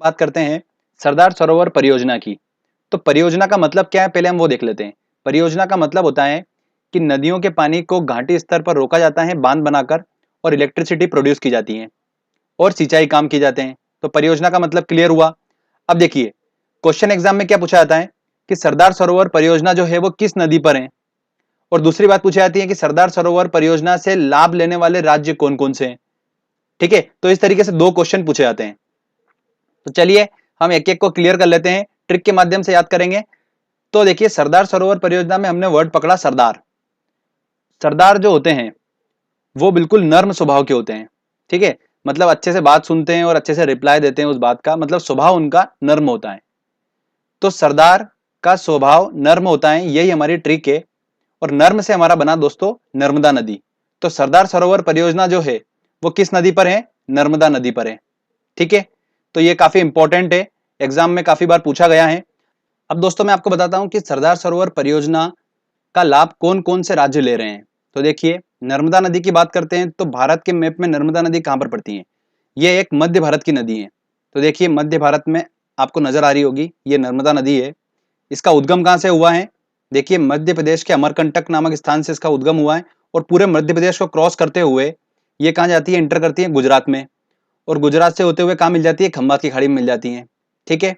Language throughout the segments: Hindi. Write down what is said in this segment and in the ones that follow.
बात करते हैं सरदार सरोवर परियोजना की। तो परियोजना का मतलब क्या है, पहले हम वो देख लेते हैं। परियोजना का मतलब होता है कि नदियों के पानी को घाटी स्तर पर रोका जाता है बांध बनाकर, और इलेक्ट्रिसिटी प्रोड्यूस की जाती है और सिंचाई काम किए जाते हैं। तो परियोजना का मतलब क्लियर हुआ। अब देखिए, क्वेश्चन एग्जाम में क्या पूछा जाता है कि सरदार सरोवर परियोजना जो है वो किस नदी पर है, और दूसरी बात पूछी जाती है कि सरदार सरोवर परियोजना से लाभ लेने वाले राज्य कौन कौन से हैं। ठीक है, तो इस तरीके से दो क्वेश्चन पूछे जाते हैं। तो चलिए हम एक एक को क्लियर कर लेते हैं, ट्रिक के माध्यम से याद करेंगे। तो देखिए, सरदार सरोवर परियोजना में हमने वर्ड पकड़ा सरदार। सरदार जो होते हैं वो बिल्कुल नर्म स्वभाव के होते हैं। ठीक है, मतलब अच्छे से बात सुनते हैं और अच्छे से रिप्लाई देते हैं उस बात का, मतलब स्वभाव उनका नर्म होता है। तो सरदार का स्वभाव नर्म होता है, यही हमारी ट्रिक है। और नर्म से हमारा बना दोस्तों नर्मदा नदी। तो सरदार सरोवर परियोजना जो है वो किस नदी पर है? नर्मदा नदी पर है। ठीक है, तो ये काफी इंपॉर्टेंट है, एग्जाम में काफी बार पूछा गया है। अब दोस्तों मैं आपको बताता हूं कि सरदार सरोवर परियोजना का लाभ कौन कौन से राज्य ले रहे हैं। तो देखिए, नर्मदा नदी की बात करते हैं तो भारत के मैप में नर्मदा नदी कहां पर पड़ती है? ये एक मध्य भारत की नदी है। तो देखिए, मध्य भारत में आपको नजर आ रही होगी ये नर्मदा नदी है। इसका उद्गम कहां से हुआ है? देखिए, मध्य प्रदेश के अमरकंटक नामक स्थान से इसका उद्गम हुआ है, और पूरे मध्य प्रदेश को क्रॉस करते हुए ये कहां जाती है? इंटर करती है गुजरात में, और गुजरात से होते हुए कहां मिल जाती है? खंबात की खाड़ी में मिल जाती है। ठीक है,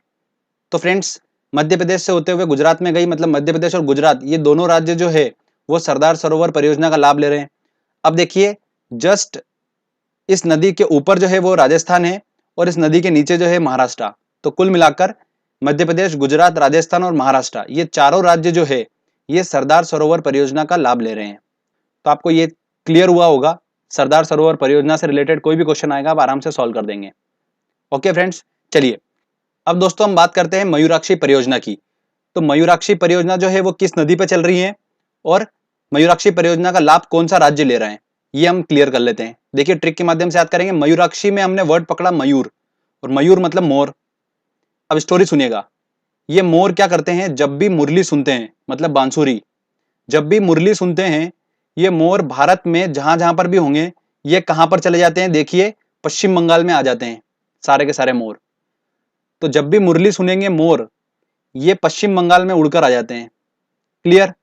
तो फ्रेंड्स, मध्य प्रदेश से होते हुए गुजरात में गई, मतलब मध्य प्रदेश और गुजरात ये दोनों राज्य जो है वो सरदार सरोवर परियोजना का लाभ ले रहे हैं। अब देखिए, जस्ट इस नदी के ऊपर जो है वो राजस्थान है, और इस नदी के नीचे जो है महाराष्ट्र। तो कुल मिलाकर मध्य प्रदेश, गुजरात, राजस्थान और महाराष्ट्र ये चारों राज्य जो है ये सरदार सरोवर परियोजना का लाभ ले रहे हैं। तो आपको ये क्लियर हुआ होगा, सरदार सरोवर परियोजना से रिलेटेड कोई भी क्वेश्चन आएगा आप आराम से सॉल्व कर देंगे। ओके फ्रेंड्स, चलिए अब दोस्तों हम बात करते हैं मयूराक्षी परियोजना की। तो मयूराक्षी परियोजना जो है वो किस नदी पर चल रही है, और मयूराक्षी परियोजना का लाभ कौन सा राज्य ले रहा है, ये हम क्लियर कर लेते हैं। देखिए, ट्रिक के माध्यम से याद करेंगे। मयूराक्षी में हमने वर्ड पकड़ा मयूर, और मयूर मतलब मोर। अब स्टोरी सुनिएगा। ये मोर क्या करते हैं, जब भी मुरली सुनते हैं, मतलब बांसुरी, जब भी मुरली सुनते हैं ये मोर भारत में जहां जहां पर भी होंगे ये कहां पर चले जाते हैं? देखिए, पश्चिम बंगाल में आ जाते हैं सारे के सारे मोर। तो जब भी मुरली सुनेंगे मोर, ये पश्चिम बंगाल में उड़कर आ जाते हैं। क्लियर?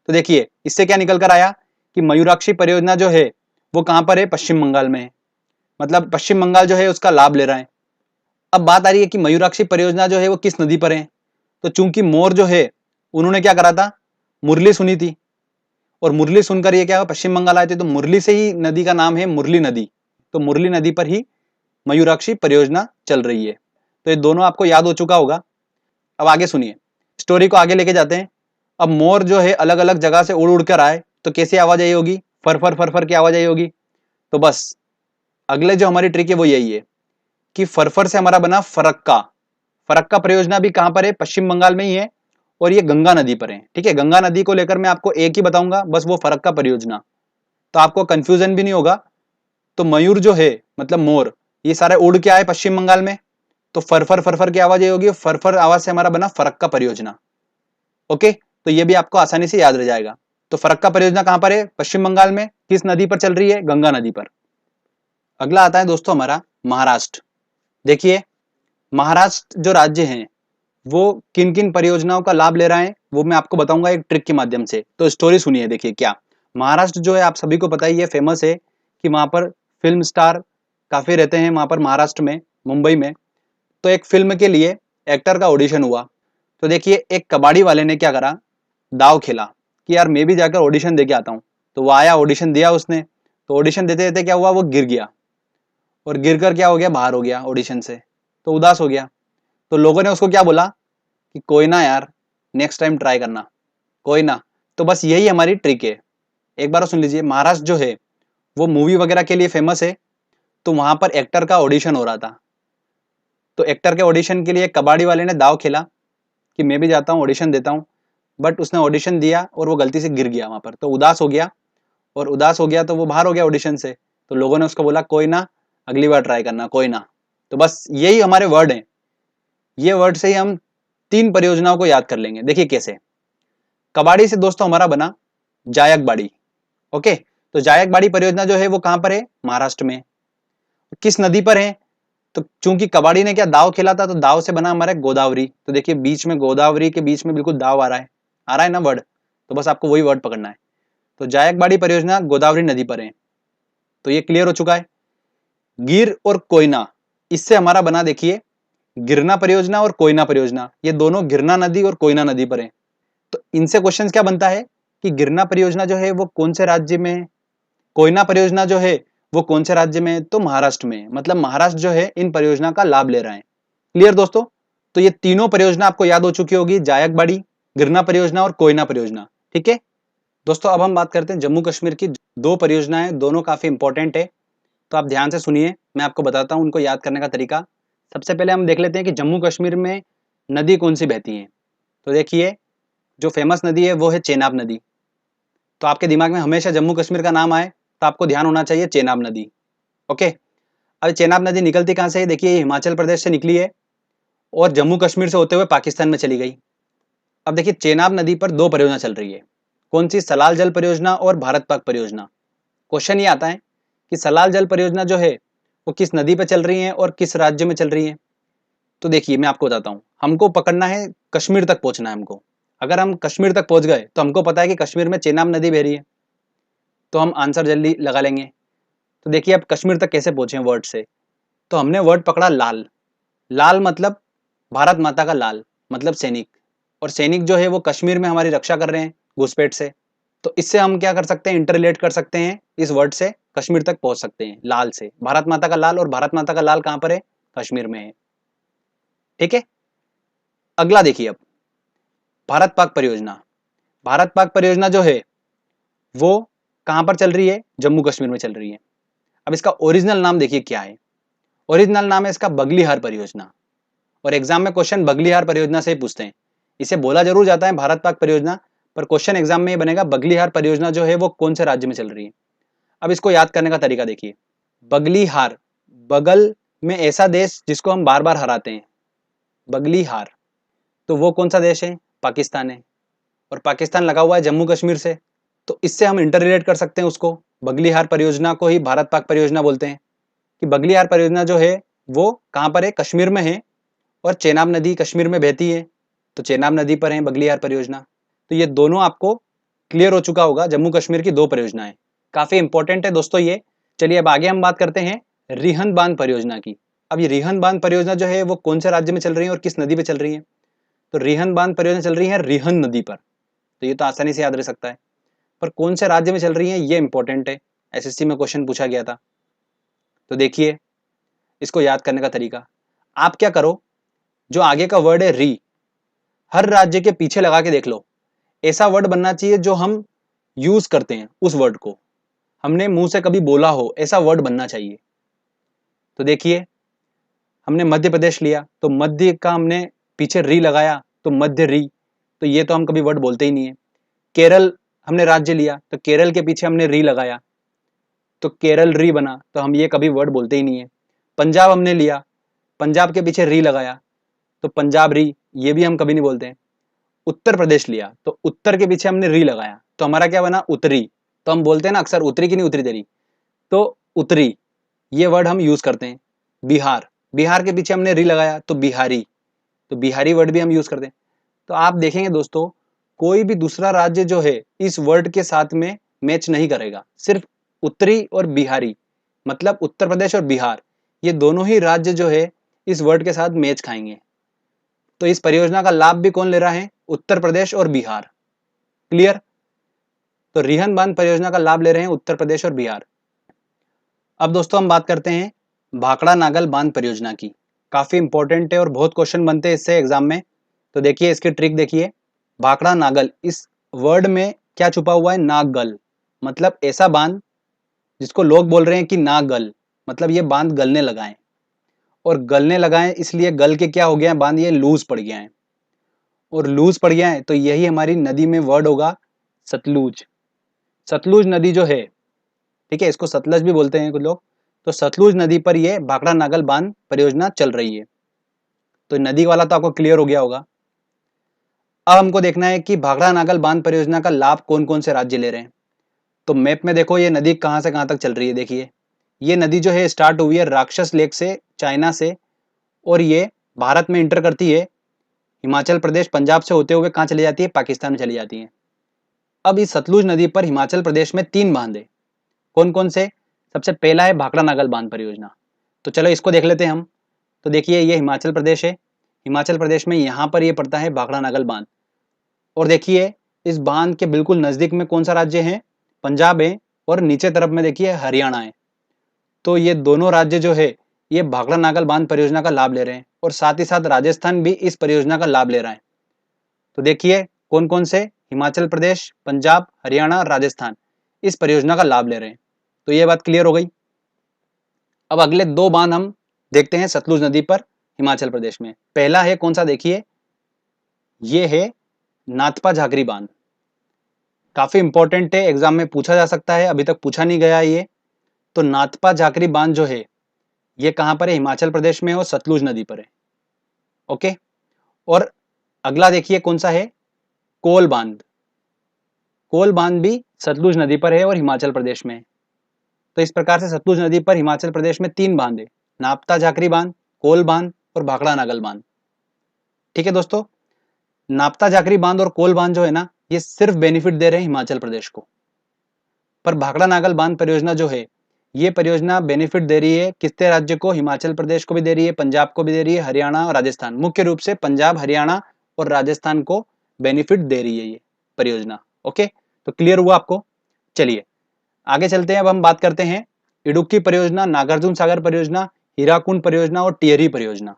तो देखिए, इससे क्या निकल कर आया कि मयूराक्षी परियोजना जो है वो कहां पर है? पश्चिम बंगाल में है। मतलब पश्चिम बंगाल जो है उसका लाभ ले रहा है। अब बात आ रही है कि मयूराक्षी परियोजना जो है वो किस नदी पर है। तो चूंकि मोर जो है उन्होंने क्या करा था? मुरली सुनी थी, और मुरली सुनकर ये क्या पश्चिम बंगाल आए थे, तो मुरली से ही नदी का नाम है मुरली नदी। तो मुरली नदी पर ही मयूराक्षी परियोजना चल रही है। तो ये दोनों आपको याद हो चुका होगा। अब आगे सुनिए, स्टोरी को आगे लेके जाते हैं। अब मोर जो है अलग अलग जगह से उड़ उड़ कर आए तो कैसी आवाज आई होगी? फर फर फर फर की आवाज आई होगी। तो बस अगले जो हमारी ट्रिक है वो यही है कि फरफर से हमारा बना फरक्का। फरक्का परियोजना भी कहां पर है? पश्चिम बंगाल में ही है, और ये गंगा नदी पर है। ठीक है, गंगा नदी को लेकर मैं आपको एक ही बताऊंगा, बस वो फरक्का परियोजना। तो आपको कंफ्यूजन भी नहीं होगा। तो मयूर जो है मतलब मोर, ये सारे उड़ के आए पश्चिम बंगाल में, तो फरफर फरफर की आवाज ये होगी, फरफर आवाज से हमारा बना फरक्का परियोजना। ओके, तो ये भी आपको आसानी से याद रह जाएगा। तो फरक्का परियोजना कहां पर है? पश्चिम बंगाल में। किस नदी पर चल रही है? गंगा नदी पर। अगला आता है दोस्तों हमारा महाराष्ट्र। देखिए, महाराष्ट्र जो राज्य है वो किन किन परियोजनाओं का लाभ ले रहा है वो मैं आपको बताऊंगा एक ट्रिक के माध्यम से। तो स्टोरी सुनिए। देखिए, क्या महाराष्ट्र जो है आप सभी को पता ही है, फेमस है कि वहां पर फिल्म स्टार काफी रहते हैं वहां पर महाराष्ट्र में, मुंबई में। तो एक फिल्म के लिए एक्टर का ऑडिशन हुआ। तो देखिए, एक कबाड़ी वाले ने क्या करा, दाव खेला कि यार मैं भी जाकर ऑडिशन दे के आता हूँ। तो वो आया, ऑडिशन दिया उसने। तो ऑडिशन देते देते क्या हुआ, वो गिर गया, और गिर कर क्या हो गया, बाहर हो गया ऑडिशन से। तो उदास हो गया। तो लोगों ने उसको क्या बोला कि कोई ना यार, नेक्स्ट टाइम ट्राई करना, कोई ना। तो बस यही हमारी ट्रिक है। एक बार सुन लीजिए, महाराष्ट्र जो है वो मूवी वगैरह के लिए फेमस है। तो वहां पर एक्टर का ऑडिशन हो रहा था। तो एक्टर के ऑडिशन के लिए कबाड़ी वाले ने दाव खेला कि मैं भी जाता हूँ ऑडिशन देता हूँ। बट उसने ऑडिशन दिया और वो गलती से गिर गया वहां पर, तो उदास हो गया। और उदास हो गया तो वो बाहर हो गया ऑडिशन से। तो लोगों ने उसको बोला कोई ना, अगली बार ट्राई करना, कोई ना। तो बस यही हमारे वर्ड हैं। ये वर्ड से ही हम तीन परियोजनाओं को याद कर लेंगे। देखिए कैसे। कबाड़ी से दोस्तों हमारा बना जायकबाड़ी। ओके, तो जायकबाड़ी परियोजना जो है वो कहां पर है? महाराष्ट्र में। किस नदी पर है? तो चूंकि कबाड़ी ने क्या दाव खेला था, तो दाव से बना हमारा गोदावरी। तो देखिए बीच में गोदावरी के बीच में बिल्कुल दाव आ रहा है ना वर्ड, तो बस आपको वही वर्ड पकड़ना है। तो जायकबाड़ी परियोजना गोदावरी नदी पर है, तो ये क्लियर हो चुका है। गिर और कोयना, इससे हमारा बना देखिए गिरना परियोजना और कोयना परियोजना, ये दोनों गिरना नदी और कोयना नदी पर है। तो इनसे क्वेश्चन क्या बनता है कि गिरना परियोजना जो है वो कौन से राज्य में है, कोयना परियोजना जो है वो कौन से राज्य में है, तो महाराष्ट्र में। मतलब महाराष्ट्र जो है इन परियोजना का लाभ ले रहा है। क्लियर दोस्तों? तो ये तीनों परियोजना आपको याद हो चुकी होगी, जायकबाड़ी, गिरना परियोजना और कोयना परियोजना। ठीक है दोस्तों, अब हम बात करते हैं जम्मू कश्मीर की दो परियोजनाएं, दोनों काफी इंपॉर्टेंट है, तो आप ध्यान से सुनिए, मैं आपको बताता हूं उनको याद करने का तरीका। सबसे पहले हम देख लेते हैं कि जम्मू कश्मीर में नदी कौन सी बहती है। तो देखिए जो फेमस नदी है वो है चेनाब नदी। तो आपके दिमाग में हमेशा जम्मू कश्मीर का नाम आए तो आपको ध्यान होना चाहिए चेनाब नदी। ओके, अब चेनाब नदी निकलती कहाँ से है, देखिए हिमाचल प्रदेश से निकली है और जम्मू कश्मीर से होते हुए पाकिस्तान में चली गई। अब देखिए चेनाब नदी पर दो परियोजना चल रही है, कौन सी, सलाल जल परियोजना और भारत पाक परियोजना। क्वेश्चन ये आता है कि सलाल जल परियोजना जो है वो किस नदी पर चल रही है और किस राज्य में चल रही है। तो देखिए मैं आपको बताता हूँ, हमको पकड़ना है कश्मीर तक पहुंचना है हमको। अगर हम कश्मीर तक पहुंच गए तो हमको पता है कि कश्मीर में चेनाब नदी बह रही है, तो हम आंसर जल्दी लगा लेंगे। तो देखिए अब कश्मीर तक कैसे पहुंचे वर्ड से, तो हमने वर्ड पकड़ा लाल। लाल मतलब भारत माता का लाल, मतलब सैनिक, और सैनिक जो है वो कश्मीर में हमारी रक्षा कर रहे हैं घुसपैठ से। तो इससे हम क्या कर सकते हैं, इंटरलेट कर सकते हैं, इस वर्ड से कश्मीर तक पहुंच सकते हैं लाल से। भारत माता का लाल, और भारत माता का लाल कहां पर है, कश्मीर में है। ठीक है, अगला देखिए अब भारत पाक परियोजना। भारत पाक परियोजना जो है वो कहां पर चल रही है, जम्मू कश्मीर में चल रही है। अब इसका ओरिजिनल नाम देखिए क्या है, ओरिजिनल नाम है इसका बगलीहार परियोजना, और एग्जाम में क्वेश्चन बगलीहार परियोजना से ही पूछते हैं। इसे बोला जरूर जाता है भारत पाक परियोजना, पर क्वेश्चन एग्जाम में ये बनेगा बगलीहार परियोजना जो है वो कौन से राज्य में चल रही है। अब इसको याद करने का तरीका देखिए, बगलीहार, बगल में ऐसा देश जिसको हम बार बार हराते हैं, बगलीहार, तो वो कौन सा देश है, पाकिस्तान है, और पाकिस्तान लगा हुआ है जम्मू कश्मीर से। तो इससे हम इंटर रिलेट कर सकते हैं उसको, बगलीहार परियोजना को ही भारत पाक परियोजना बोलते हैं कि बगलीहार परियोजना जो है वो कहाँ पर है, कश्मीर में है, और चेनाब नदी कश्मीर में बहती है, तो चेनाब नदी पर है बगलीहार परियोजना। तो ये दोनों आपको क्लियर हो चुका होगा, जम्मू कश्मीर की दो परियोजनाएं काफी इंपॉर्टेंट है दोस्तों ये। चलिए अब आगे हम बात करते हैं रिहंद बांध परियोजना की। अब ये रिहंद बांध परियोजना जो है वो कौन से राज्य में चल रही है और किस नदी पे चल रही है। तो रिहंद बांध परियोजना चल रही है रिहंद नदी पर, तो ये तो आसानी से याद रह सकता है, पर कौन से राज्य में चल रही है ये इंपॉर्टेंट है, एसएससी में क्वेश्चन पूछा गया था। तो देखिए इसको याद करने का तरीका, आप क्या करो, जो आगे का वर्ड है री, हर राज्य के पीछे लगा के देख लो, ऐसा वर्ड बनना चाहिए जो हम यूज करते हैं, उस वर्ड को हमने मुंह से कभी बोला हो, ऐसा वर्ड बनना चाहिए। तो देखिए हमने मध्य प्रदेश लिया, तो मध्य का हमने पीछे री लगाया, तो मध्य री, तो ये तो हम कभी वर्ड बोलते ही नहीं है। केरल हमने राज्य लिया, तो केरल के पीछे हमने री लगाया, तो केरल री बना, तो हम ये कभी वर्ड बोलते ही नहीं है। पंजाब हमने लिया, पंजाब के पीछे री लगाया, तो पंजाब री, ये भी हम कभी नहीं बोलते हैं। उत्तर प्रदेश लिया, तो उत्तर के पीछे हमने री लगाया, तो हमारा क्या बना, उत्तरी। तो हम बोलते हैं ना अक्सर उत्तरी की नहीं उतरी तेरी, तो उत्तरी, ये वर्ड हम यूज करते हैं। बिहार, बिहार के पीछे हमने री लगाया, तो बिहारी, तो बिहारी वर्ड भी हम यूज करते हैं। तो आप देखेंगे दोस्तों, कोई भी दूसरा राज्य जो है इस वर्ड के साथ में मैच नहीं करेगा, सिर्फ उत्तरी और बिहारी, मतलब उत्तर प्रदेश और बिहार, ये दोनों ही राज्य जो है इस वर्ड के साथ मैच खाएंगे। तो इस परियोजना का लाभ भी कौन ले रहा है, उत्तर प्रदेश और बिहार। क्लियर? तो रिहंद बांध परियोजना का लाभ ले रहे हैं उत्तर प्रदेश और बिहार। अब दोस्तों हम बात करते हैं भाखड़ा नागल बांध परियोजना की, काफी इंपॉर्टेंट है और बहुत क्वेश्चन बनते हैं इससे एग्जाम में। तो देखिए इसकी ट्रिक देखिए, भाखड़ा नागल, इस वर्ड में क्या छुपा हुआ है, नागल, मतलब ऐसा बांध जिसको लोग बोल रहे हैं कि नागल, मतलब ये बांध गलने लगा है, और गलने लगा है इसलिए गल के क्या हो गया है बांध, ये लूज पड़ गया है, और लूज पड़ गया है तो यही हमारी नदी में वर्ड होगा सतलुज। सतलुज नदी जो है, ठीक है, इसको सतलज भी बोलते हैं कुछ लोग, तो सतलुज नदी पर ये भाखड़ा नागल बांध परियोजना चल रही है। तो नदी वाला तो आपको क्लियर हो गया होगा। अब हमको देखना है कि भाखड़ा नागल बांध परियोजना का लाभ कौन कौन से राज्य ले रहे हैं। तो मैप में देखो ये नदी कहां से कहां तक चल रही है, देखिए ये नदी जो है स्टार्ट हुई है राक्षस लेक से, चाइना से, और ये भारत में इंटर करती है हिमाचल प्रदेश पंजाब से होते हुए कहाँ चली जाती है, पाकिस्तान में चली जाती है। अब इस सतलुज नदी पर हिमाचल प्रदेश में 3 बांध है। कौन कौन से? सबसे पहला है भाखड़ा नागल बांध परियोजना। तो चलो इसको देख लेते हैं हम। तो देखिए ये हिमाचल प्रदेश है, हिमाचल प्रदेश में यहाँ पर ये पड़ता है भाखड़ा नागल बांध। और देखिए इस बांध के बिल्कुल नजदीक में कौन सा राज्य है, पंजाब है, और नीचे तरफ में देखिए हरियाणा है। तो ये दोनों राज्य जो है ये भाखड़ा नागल बांध परियोजना का लाभ ले रहे हैं, और साथ ही साथ राजस्थान भी इस परियोजना का लाभ ले रहा है। तो देखिए कौन कौन से, हिमाचल प्रदेश, पंजाब, हरियाणा और राजस्थान इस परियोजना का लाभ ले रहे हैं। तो ये बात क्लियर हो गई। अब अगले 2 बांध हम देखते हैं सतलुज नदी पर हिमाचल प्रदेश में। पहला है कौन सा, देखिए ये है नाथपा झाकरी बांध। काफी इंपॉर्टेंट है, एग्जाम में पूछा जा सकता है, अभी तक पूछा नहीं गया ये। तो नाथपा झाकरी बांध जो है ये कहां पर है, हिमाचल प्रदेश में और सतलुज नदी पर है। ओके। और अगला देखिए कौन सा है, कोल बांध। कोल बांध भी सतलुज नदी पर है और हिमाचल प्रदेश में है। तो इस प्रकार से सतलुज नदी पर हिमाचल प्रदेश में 3 बांध है, नापता झाकरी बांध, कोल बांध और भाखड़ा नागल बांध। ठीक है दोस्तों, नापता झाकरी बांध और कोल बांध जो है ना ये सिर्फ बेनिफिट दे रहे हैं हिमाचल प्रदेश को, पर भाखड़ा नागल बांध परियोजना जो है ये परियोजना बेनिफिट दे रही है कितने राज्य को, हिमाचल प्रदेश को भी दे रही है, पंजाब को भी दे रही है, हरियाणा और राजस्थान, मुख्य रूप से पंजाब, हरियाणा और राजस्थान को बेनिफिट दे रही है ये परियोजना। ओके, तो क्लियर हुआ आपको। चलिए आगे चलते हैं। अब हम बात करते हैं इडुक्की परियोजना, नागार्जुन सागर परियोजना, हीराकुंड परियोजना और टिहरी परियोजना।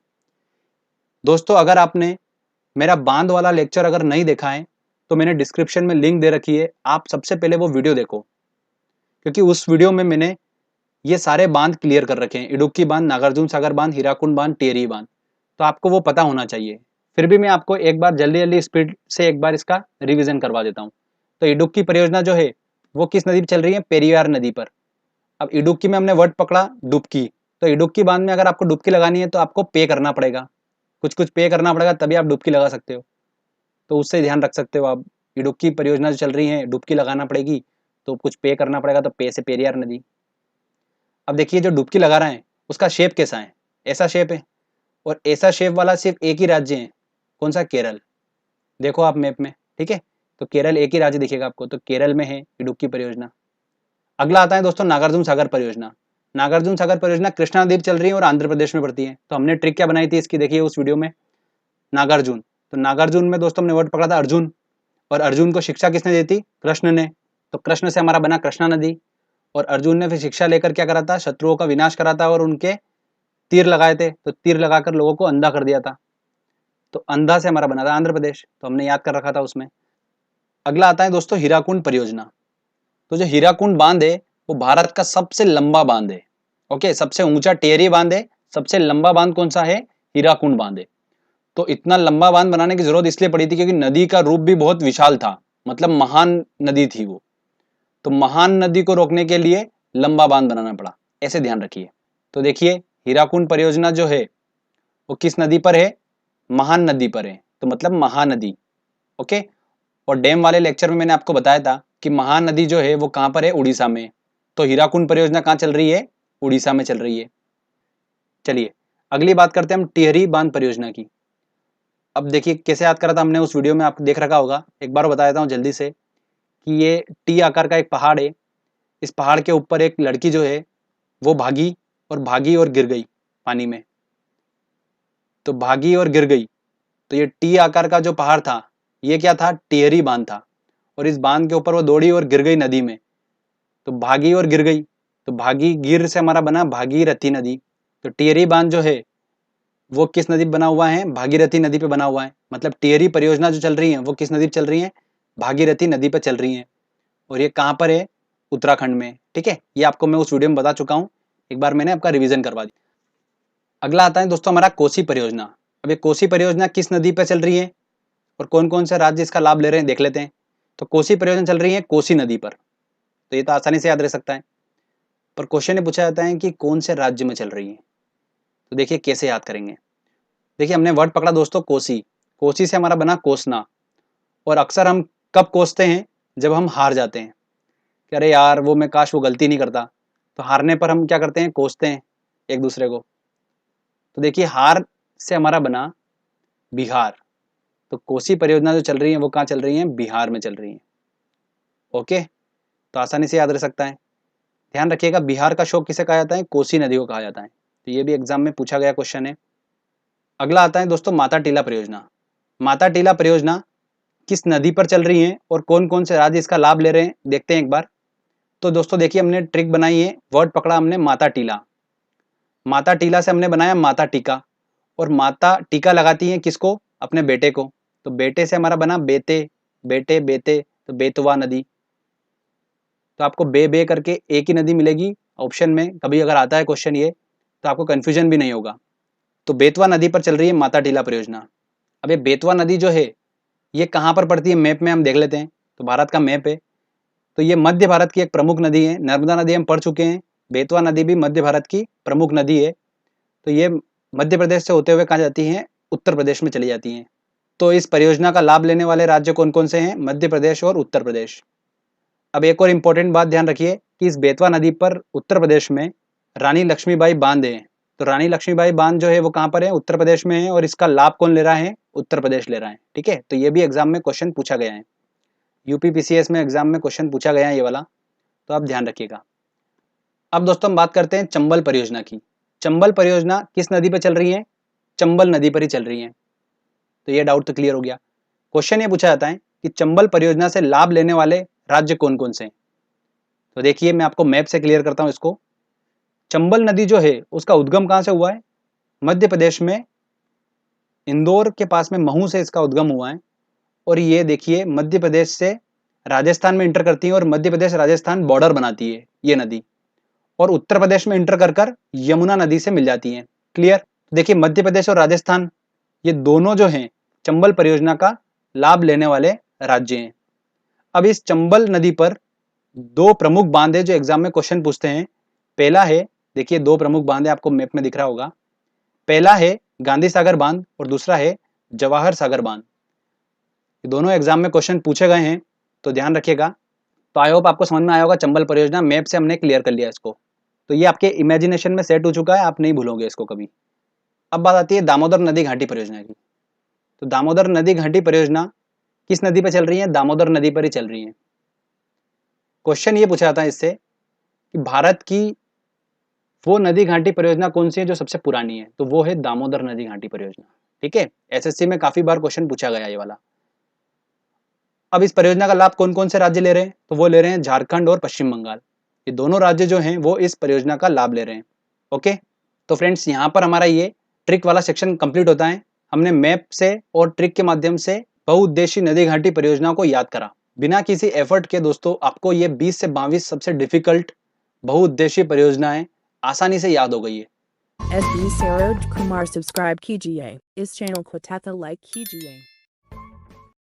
दोस्तों अगर आपने मेरा बांध वाला लेक्चर अगर नहीं देखा है तो मैंने डिस्क्रिप्शन में लिंक दे रखी है, आप सबसे पहले वो वीडियो देखो, क्योंकि उस वीडियो में मैंने ये सारे बांध क्लियर कर रखे हैं, इडुक्की बांध, नागार्जुन सागर बांध, हीराकुंड बांध, टिहरी बांध। तो आपको वो पता होना चाहिए। फिर भी मैं आपको एक बार जल्दी जल्दी स्पीड से एक बार इसका रिवीजन करवा देता हूँ। तो इडुक्की परियोजना जो है वो किस नदी पर चल रही है, पेरियार नदी पर। अब इडुक्की में हमने वर्ड पकड़ा डुबकी, तो इडुक्की बांध में अगर आपको डुबकी लगानी है तो आपको पे करना पड़ेगा, कुछ कुछ पे करना पड़ेगा, तभी आप डुबकी लगा सकते हो। तो उससे ध्यान रख सकते हो आप। इडुक्की परियोजना जो चल रही है डुबकी लगाना पड़ेगी तो कुछ पे करना पड़ेगा, तो पे से पेरियार नदी। अब देखिए जो डुबकी लगा रहे हैं उसका शेप कैसा है, ऐसा शेप है, और ऐसा शेप वाला सिर्फ एक ही राज्य है, कौन सा, केरल। देखो आप मैप में, ठीक है, तो केरल एक ही राज्य दिखेगा आपको, तो केरल में है इडुक्की परियोजना। अगला आता है दोस्तों नागार्जुन सागर परियोजना। नागार्जुन सागर परियोजना कृष्णा नदी पर चल रही है और आंध्र प्रदेश में पड़ती है। तो हमने ट्रिक क्या बनाई थी इसकी, देखिए उस वीडियो में, नागार्जुन। तो नागार्जुन में दोस्तों हमने वर्ड पकड़ा था अर्जुन, और अर्जुन को शिक्षा किसने दी थी, कृष्ण ने। तो कृष्ण से हमारा बना कृष्णा नदी, और अर्जुन ने फिर शिक्षा लेकर क्या करा था, शत्रुओं का विनाश करा था और उनके तीर लगाए थे, तो तीर लगाकर लोगों को अंधा कर दिया था। तो अंधा से हमारा बना था आंध्र प्रदेश, तो हमने याद कर रखा था उसमें। अगला आता है दोस्तों हीराकुंड परियोजना। तो जो हीराकुंड बांध है वो भारत का सबसे लंबा बांध है। ओके, सबसे ऊंचा टिहरी बांध है, सबसे लंबा बांध कौन सा है, हीराकुंड बांध है। तो इतना लंबा बांध बनाने की जरूरत इसलिए पड़ी थी क्योंकि नदी का रूप भी बहुत विशाल था, मतलब महान नदी थी वो। तो महान नदी को रोकने के लिए लंबा बांध बनाना पड़ा, ऐसे ध्यान रखिए। तो देखिए हीराकुंड परियोजना जो है वो किस नदी पर है, महान नदी पर है, तो मतलब महानदी। ओके, और डैम वाले लेक्चर में मैंने आपको बताया था कि महानदी जो है वो कहाँ पर है, उड़ीसा में। तो हीराकुंड परियोजना कहाँ चल रही है, उड़ीसा में चल रही है। चलिए अगली बात करते हैं हम टिहरी बांध परियोजना की। अब देखिए कैसे याद करा था हमने, उस वीडियो में आपको देख रखा होगा, एक बार बता देता हूँ जल्दी से कि ये टी आकार का एक पहाड़ है। इस पहाड़ के ऊपर एक लड़की जो है वो भागी और गिर गई पानी में। तो भागी और गिर गई, तो ये टी आकार का जो पहाड़ था ये क्या था, टिहरी बांध था। और इस बांध के ऊपर वो दौड़ी और गिर गई नदी में, तो भागी और गिर गई, तो भागी गिर से हमारा बना भागीरथी नदी। तो टिहरी बांध जो है वो किस नदी पे बना हुआ है, भागीरथी नदी पे बना हुआ है। मतलब टिहरी परियोजना जो चल रही है वो किस नदी पे चल रही है, भागीरथी नदी पे चल रही है। और ये कहाँ पर है, उत्तराखंड में। ठीक है, ये आपको मैं उस वीडियो में बता चुका हूँ, एक बार मैंने आपका रिवीजन करवा दिया। अगला आता है दोस्तों हमारा कोसी परियोजना। अब ये कोसी परियोजना किस नदी पे चल रही है और कौन कौन से राज्य इसका लाभ ले रहे हैं देख लेते हैं। तो कोसी परियोजना चल रही है कोसी नदी पर, तो ये तो आसानी से याद रह सकता है। पर क्वेश्चन ये पूछा जाता है कि कौन से राज्य में चल रही है, तो देखिए कैसे याद करेंगे। देखिए हमने वर्ड पकड़ा दोस्तों कोसी, कोसी से हमारा बना कोसना। और अक्सर हम कब कोसते हैं, जब हम हार जाते हैं कि अरे यार वो मैं काश वो गलती नहीं करता, तो हारने पर हम क्या करते हैं, कोसते हैं एक दूसरे को। तो देखिए हार से हमारा बना बिहार, तो कोसी परियोजना जो चल रही है वो कहाँ चल रही है, बिहार में चल रही है। ओके, तो आसानी से याद रह सकता है। ध्यान रखिएगा बिहार का शोक किसे कहा जाता है, कोसी नदी को कहा जाता है। तो ये भी एग्जाम में पूछा गया क्वेश्चन है। अगला आता है दोस्तों माता टीला परियोजना। माता टीला परियोजना किस नदी पर चल रही है और कौन कौन से राज्य इसका लाभ ले रहे हैं, देखते हैं एक बार। तो दोस्तों देखिए हमने ट्रिक बनाई है, वर्ड पकड़ा हमने माता टीला। माता टीला से हमने बनाया माता टीका, और माता टीका लगाती है किसको, अपने बेटे को। तो बेटे से हमारा बना बेते, बेटे बेते, तो बेतवा नदी। तो आपको बे बे करके एक ही नदी मिलेगी ऑप्शन में, कभी अगर आता है क्वेश्चन ये तो आपको कंफ्यूजन भी नहीं होगा। तो बेतवा नदी पर चल रही है माता टीला परियोजना। अब ये बेतवा नदी जो है ये कहाँ पर पड़ती है, मैप में हम देख लेते हैं। तो भारत का मैप है, तो ये मध्य भारत की एक प्रमुख नदी है। नर्मदा नदी हम पढ़ चुके हैं, बेतवा नदी भी मध्य भारत की प्रमुख नदी है। तो ये मध्य प्रदेश से होते हुए कहाँ जाती हैं, उत्तर प्रदेश में चली जाती हैं। तो इस परियोजना का लाभ लेने वाले राज्य कौन कौन से हैं, मध्य प्रदेश और उत्तर प्रदेश। अब एक और इम्पोर्टेंट बात ध्यान रखिए कि इस बेतवा नदी पर उत्तर प्रदेश में रानी लक्ष्मीबाई बांध है। तो रानी लक्ष्मीबाई बांध जो है वो कहाँ पर है, उत्तर प्रदेश में है, और इसका लाभ कौन ले रहा है, उत्तर प्रदेश ले रहा है। ठीक है, तो ये भी एग्जाम में क्वेश्चन पूछा गया है, यूपीपीसीएस में एग्जाम में क्वेश्चन पूछा गया है ये वाला, तो आप ध्यान रखिएगा। अब दोस्तों हम बात करते हैं चंबल परियोजना की। चंबल परियोजना किस नदी पर चल रही है, चंबल नदी पर ही चल रही है। तो ये डाउट तो क्लियर हो गया। क्वेश्चन ये पूछा जाता है कि चंबल परियोजना से लाभ लेने वाले राज्य कौन कौन से हैं। तो देखिए मैं आपको मैप से क्लियर करता हूं इसको। चंबल नदी जो है उसका उद्गम कहां से हुआ है, मध्य प्रदेश में इंदौर के पास में महू से इसका उद्गम हुआ है। और ये देखिए मध्य प्रदेश से राजस्थान में इंटर करती है, और मध्य प्रदेश राजस्थान बॉर्डर बनाती है ये नदी, और उत्तर प्रदेश में इंटर कर कर यमुना नदी से मिल जाती है। क्लियर, देखिए मध्य प्रदेश और राजस्थान ये दोनों जो हैं चंबल परियोजना का लाभ लेने वाले राज्य हैं। अब इस चंबल नदी पर दो प्रमुख बांध है जो एग्जाम में क्वेश्चन पूछते हैं। पहला है, देखिए दो प्रमुख बांध है, आपको मैप में दिख रहा होगा। पहला है गांधी सागर बांध और दूसरा है जवाहर सागर बांध। ये दोनों एग्जाम में क्वेश्चन पूछे गए हैं, तो ध्यान रखिएगा। तो आई होप आपको समझ में आया होगा। चंबल परियोजना मैप से हमने क्लियर कर लिया इसको, तो ये आपके इमेजिनेशन में सेट हो चुका है, आप नहीं भूलोगे इसको कभी। अब बात आती है दामोदर नदी घाटी परियोजना की। तो दामोदर नदी घाटी परियोजना किस नदी पर चल रही है, दामोदर नदी पर ही चल रही है। क्वेश्चन ये पूछा जाता है इससे कि भारत की वो नदी घाटी परियोजना कौन सी है जो सबसे पुरानी है, तो वो है दामोदर नदी घाटी परियोजना। ठीक है, एसएससी में काफी बार क्वेश्चन पूछा गया ये वाला। अब इस परियोजना का लाभ कौन कौन से राज्य ले रहे हैं, तो वो ले रहे हैं झारखंड और पश्चिम बंगाल। ये दोनों राज्य जो हैं वो इस परियोजना का लाभ ले रहे हैं। ओके, तो फ्रेंड्स यहाँ पर हमारा ये ट्रिक वाला सेक्शन कंप्लीट होता है। हमने मैप से और ट्रिक के माध्यम से बहुउद्देशीय नदी घाटी परियोजना को याद करा बिना किसी एफर्ट के। दोस्तों आपको ये 20 से 22 सबसे डिफिकल्ट बहुउद्देशीय परियोजनाएं आसानी से याद हो गई है। SB Saroj Kumar सब्सक्राइब कीजिए, इस चैनल को तथा लाइक कीजिए।